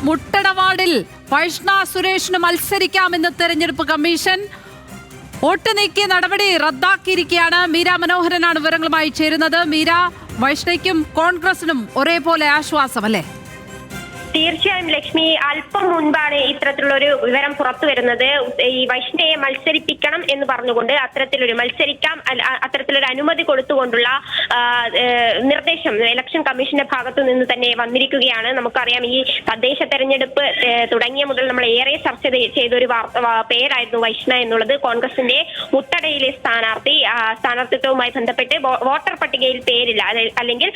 മുട്ടട വാർഡിൽ വൈഷ്ണ സുരേഷിന് മത്സരിക്കാമെന്ന് തെരഞ്ഞെടുപ്പ് കമ്മീഷൻ. വോട്ട് നീക്കിയ നടപടി റദ്ദാക്കിയിരിക്കുകയാണ്. മീര മനോഹരനാണ് വിവരങ്ങളുമായി ചേരുന്നത്. മീര, വൈഷ്ണയ്ക്കും കോൺഗ്രസിനും ഒരേപോലെ ആശ്വാസമല്ലേ? തീർച്ചയായും ലക്ഷ്മി, അല്പം മുൻപാണ് ഇത്തരത്തിലുള്ളൊരു വിവരം പുറത്തു വരുന്നത്. ഈ വൈഷ്ണയെ മത്സരിപ്പിക്കണം എന്ന് പറഞ്ഞുകൊണ്ട് അത്തരത്തിലൊരു അനുമതി കൊടുത്തുകൊണ്ടുള്ള നിർദ്ദേശം ഇലക്ഷൻ കമ്മീഷന്റെ ഭാഗത്തു നിന്ന് തന്നെ വന്നിരിക്കുകയാണ്. നമുക്കറിയാം, ഈ തദ്ദേശ തെരഞ്ഞെടുപ്പ് തുടങ്ങിയ മുതൽ നമ്മൾ ഏറെ ചർച്ച ചെയ്ത ഒരു പേരായിരുന്നു വൈഷ്ണ എന്നുള്ളത്. കോൺഗ്രസിന്റെ മുട്ടടയിലെ സ്ഥാനാർത്ഥിത്വവുമായി ബന്ധപ്പെട്ട് വോട്ടർ പട്ടികയിൽ പേരില്ല, അല്ലെങ്കിൽ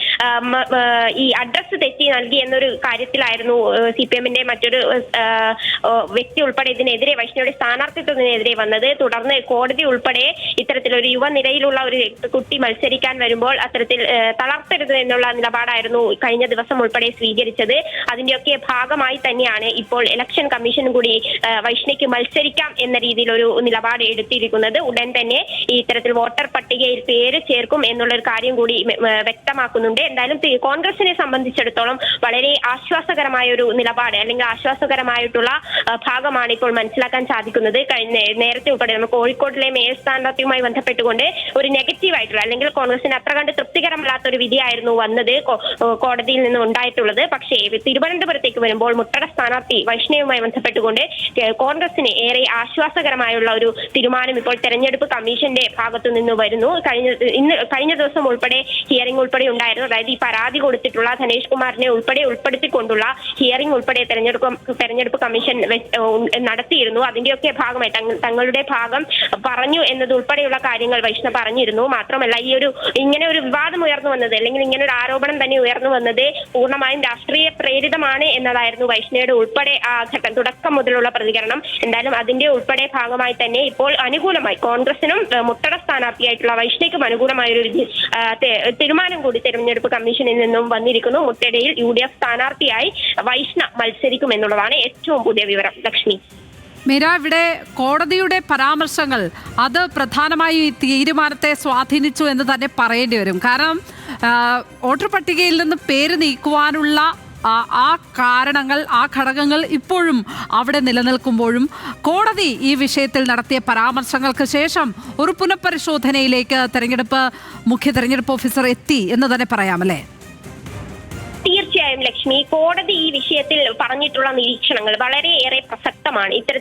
ഈ അഡ്രസ് തെറ്റി നൽകി എന്നൊരു കാര്യത്തിലായിരുന്നു CPM-ന്റെ മറ്റൊരു വ്യക്തി ഉൾപ്പെടെ ഇതിനെതിരെ, വൈഷ്ണയുടെ സ്ഥാനാർത്ഥിത്വത്തിനെതിരെ വന്നത്. തുടർന്ന് കോടതി ഉൾപ്പെടെ ഇത്തരത്തിലൊരു യുവനിരയിലുള്ള ഒരു കുട്ടി മത്സരിക്കാൻ വരുമ്പോൾ അത്തരത്തിൽ തളർത്തരുത് എന്നുള്ള നിലപാടായിരുന്നു കഴിഞ്ഞ ദിവസം ഉൾപ്പെടെ സ്വീകരിച്ചത്. അതിന്റെയൊക്കെ ഭാഗമായി തന്നെയാണ് ഇപ്പോൾ ഇലക്ഷൻ കമ്മീഷൻ കൂടി വൈഷ്ണയ്ക്ക് മത്സരിക്കാം എന്ന രീതിയിൽ ഒരു നിലപാട് എടുത്തിരിക്കുന്നത്. ഉടൻ തന്നെ ഈ ഇത്തരത്തിൽ വോട്ടർ പട്ടികയിൽ പേര് ചേർക്കും എന്നുള്ളൊരു കാര്യം കൂടി വ്യക്തമാക്കുന്നുണ്ട്. എന്തായാലും കോൺഗ്രസിനെ സംബന്ധിച്ചിടത്തോളം വളരെ ആശ്വാസകരമായ ഒരു നിലപാട്, അല്ലെങ്കിൽ ആശ്വാസകരമായിട്ടുള്ള ഭാഗമാണ് ഇപ്പോൾ മനസ്സിലാക്കാൻ സാധിക്കുന്നത്. നേരത്തെ ഉൾപ്പെടെ നമ്മൾ കോഴിക്കോട്ടിലെ മേയർ സ്ഥാനാർത്ഥിയുമായി ബന്ധപ്പെട്ടുകൊണ്ട് ഒരു നെഗറ്റീവായിട്ടുള്ള, അല്ലെങ്കിൽ കോൺഗ്രസിന് അത്ര കണ്ട് തൃപ്തികരമല്ലാത്ത ഒരു വിധിയായിരുന്നു വന്നത്, കോടതിയിൽ നിന്ന് ഉണ്ടായിട്ടുള്ളത്. പക്ഷേ തിരുവനന്തപുരത്തേക്ക് വരുമ്പോൾ മുട്ടട സ്ഥാനാർത്ഥി വൈഷ്ണവുമായി ബന്ധപ്പെട്ടുകൊണ്ട് കോൺഗ്രസിന് ഏറെ ആശ്വാസകരമായുള്ള ഒരു തീരുമാനം ഇപ്പോൾ തെരഞ്ഞെടുപ്പ് കമ്മീഷന്റെ ഭാഗത്തു നിന്ന് വരുന്നു. കഴിഞ്ഞ ദിവസം ഉൾപ്പെടെ ഹിയറിംഗ് ഉൾപ്പെടെ ഉണ്ടായിരുന്നു. അതായത് ഈ പരാതി കൊടുത്തിട്ടുള്ള ധനേഷ് കുമാറിനെ ഉൾപ്പെടുത്തിക്കൊണ്ടുള്ള ഹിയറിംഗ് ഉൾപ്പെടെ തെരഞ്ഞെടുപ്പ് കമ്മീഷൻ നടത്തിയിരുന്നു. അതിന്റെയൊക്കെ ഭാഗമായി തങ്ങളുടെ ഭാഗം പറഞ്ഞു എന്നത് ഉൾപ്പെടെയുള്ള കാര്യങ്ങൾ വൈഷ്ണ പറഞ്ഞിരുന്നു. മാത്രമല്ല, ഇങ്ങനെ ഒരു വിവാദം ഉയർന്നു വന്നത്, അല്ലെങ്കിൽ ഇങ്ങനെ ഒരു ആരോപണം തന്നെ ഉയർന്നു വന്നത് പൂർണ്ണമായും രാഷ്ട്രീയ പ്രേരിതമാണ് എന്നതായിരുന്നു വൈഷ്ണയുടെ ഉൾപ്പെടെ ആ ഘട്ടം തുടക്കം മുതലുള്ള പ്രതികരണം. എന്തായാലും അതിന്റെ ഉൾപ്പെടെ ഭാഗമായി തന്നെ ഇപ്പോൾ അനുകൂലമായി കോൺഗ്രസിനും മുട്ടട സ്ഥാനാർത്ഥിയായിട്ടുള്ള വൈഷ്ണയ്ക്കും അനുകൂലമായ ഒരു തീരുമാനം കൂടി തെരഞ്ഞെടുപ്പ് കമ്മീഷനിൽ നിന്നും വന്നിരിക്കുന്നു. മുട്ടടയിൽ UDF സ്ഥാനാർത്ഥിയായി വൈഷ്ണ മത്സരിക്കും എന്നുള്ളതാണ് ഏറ്റവും പുതിയ വിവരം. ലക്ഷ്മി, മീര, ഇവിടെ കോടതിയുടെ പരാമർശങ്ങൾ അത് പ്രധാനമായും ഈ തീരുമാനത്തെ സ്വാധീനിച്ചു എന്ന് തന്നെ പറയേണ്ടി വരും. കാരണം വോട്ടർ പട്ടികയിൽ നിന്ന് പേര് നീക്കുവാനുള്ള ആ കാരണങ്ങൾ, ആ ഘടകങ്ങൾ ഇപ്പോഴും അവിടെ നിലനിൽക്കുമ്പോഴും കോടതി ഈ വിഷയത്തിൽ നടത്തിയ പരാമർശങ്ങൾക്ക് ശേഷം ഒരു പുനഃപരിശോധനയിലേക്ക് മുഖ്യ തെരഞ്ഞെടുപ്പ് ഓഫീസർ എത്തി എന്ന് തന്നെ പറയാമല്ലേ? തീർച്ചയായും ലക്ഷ്മി, കോടതി ഈ വിഷയത്തിൽ പറഞ്ഞിട്ടുള്ള നിരീക്ഷണങ്ങൾ വളരെയേറെ പ്രസക്തമാണ്.